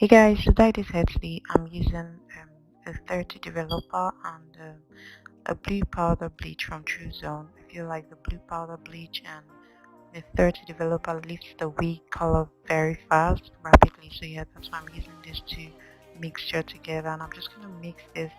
Hey guys, to dye this hair today, I'm using a 30 developer and a blue powder bleach from TRUZONE. I feel like the blue powder bleach and the 30 developer lifts the wig color very fast, rapidly. So yeah, that's why I'm using these two mixture together, and I'm just going to mix this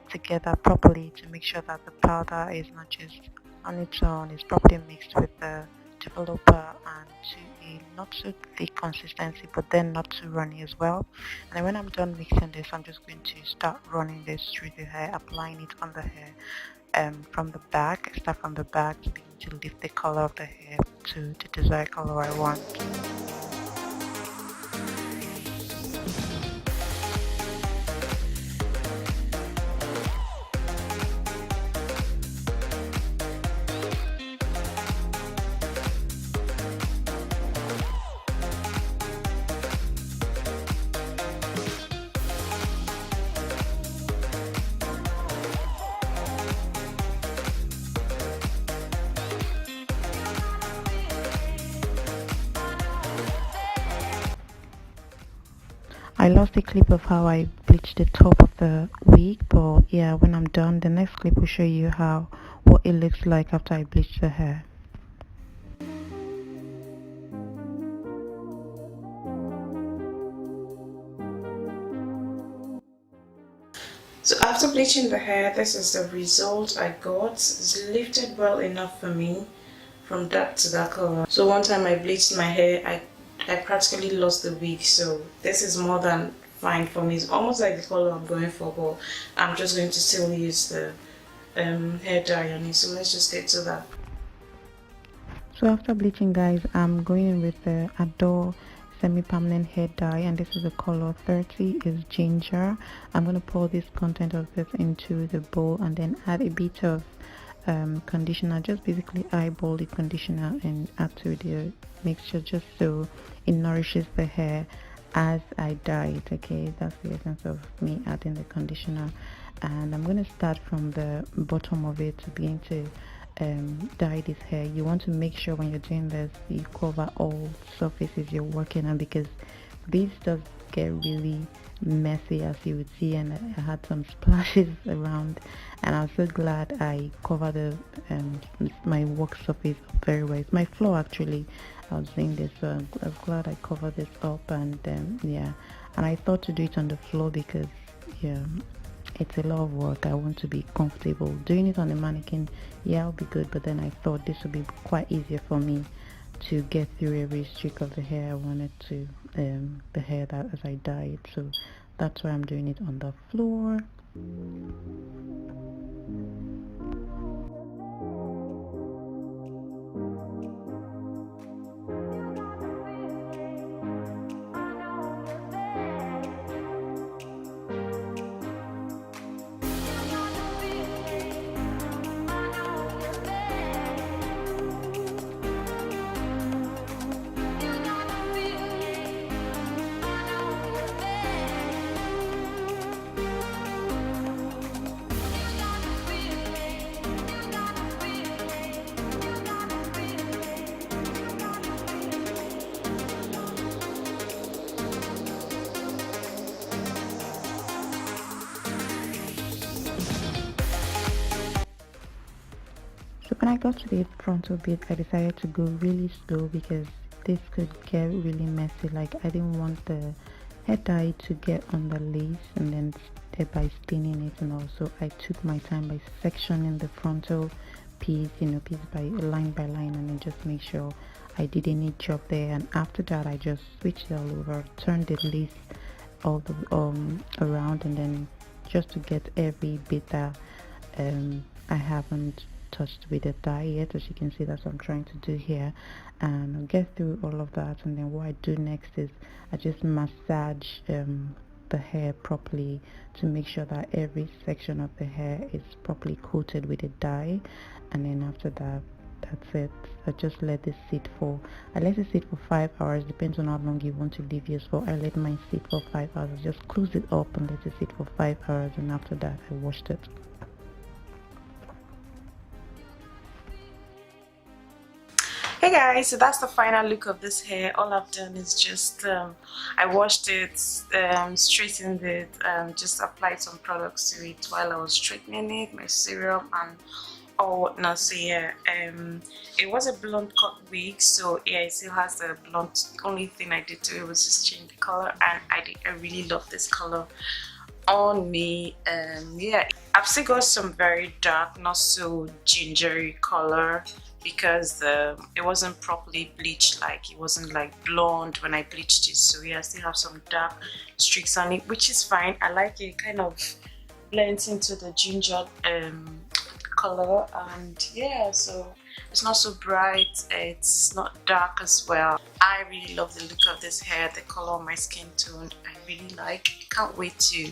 together properly to make sure that the powder is not just on its own, it's properly mixed with the developer and to a not so thick consistency, but then not too runny as well. And then when I'm done mixing this, I'm just going to start running this through the hair, applying it on the hair from the back. Start from the back to begin to lift the color of the hair to the desired color I want. I lost a clip of how I bleached the top of the wig, but yeah, when I'm done, the next clip will show you how what it looks like after I bleach the hair. So after bleaching the hair, this is the result I got. It's lifted well enough for me from dark to that color. So one time I bleached my hair, I practically lost the wig. So this is more than fine for me. It's almost like the color I'm going for, but I'm just going to still use the hair dye on it. So let's just get to that. So after bleaching, guys, I'm going in with the Adore semi-permanent hair dye, and this is the color 30 is ginger. I'm going to pour this content of this into the bowl and then add a bit of conditioner, just basically eyeball the conditioner and add to the mixture just so it nourishes the hair as I dye it. Okay, that's the essence of me adding the conditioner. And I'm going to start from the bottom of it to begin to dye this hair. You want to make sure when you're doing this you cover all surfaces you're working on, because this does get really messy, as you would see, and I had some splashes around, and I was so glad I covered the my work surface very well. It's my floor actually. I was doing this, so I was glad I covered this up, and yeah, and I thought to do it on the floor because yeah, it's a lot of work. I want to be comfortable doing it on the mannequin. Yeah, it'll be good, but then I thought this would be quite easier for me to get through every streak of the hair I wanted to the hair that as I dye it. So that's why I'm doing it on the floor. So when I got to the frontal bit, I decided to go really slow because this could get really messy. Like, I didn't want the hair dye to get on the lace and then thereby staining it, and also I took my time by sectioning the frontal piece, you know, piece by line, and then just make sure I did any job there. And after that, I just switched it all over, turned the lace all the around, and then just to get every bit that I haven't touched with the dye yet. As you can see, that's what I'm trying to do here, and I'll get through all of that. And then what I do next is I just massage the hair properly to make sure that every section of the hair is properly coated with the dye. And then after that, that's it. I just let this sit for, I let it sit for 5 hours, depends on how long you want to leave yours for. I let mine sit for 5 hours. I just close it up and let it sit for 5 hours, and after that I washed it. Hey guys, so that's the final look of this hair. All I've done is just I washed it, straightened it, just applied some products to it while I was straightening it, my serum and all whatnot. So yeah, it was a blonde cut wig, so yeah, it still has the blonde. The only thing I did to it was just change the color, and I really love this color on me. Yeah, I've still got some very dark, not so gingery color because it wasn't properly bleached, like it wasn't like blonde when I bleached it. So yeah, I still have some dark streaks on it, which is fine. I like it, kind of blends into the ginger color, and yeah, so it's not so bright, it's not dark as well. I really love the look of this hair, the color of my skin tone. I really like. Can't wait to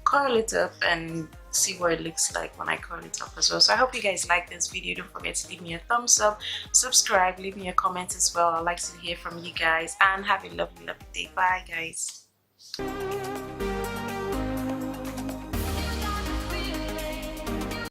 curl it up and see what it looks like when I curl it up as well. So I hope you guys like this video. Don't forget to leave me a thumbs up, subscribe, leave me a comment as well. I'd like to hear from you guys, and have a lovely day. Bye guys.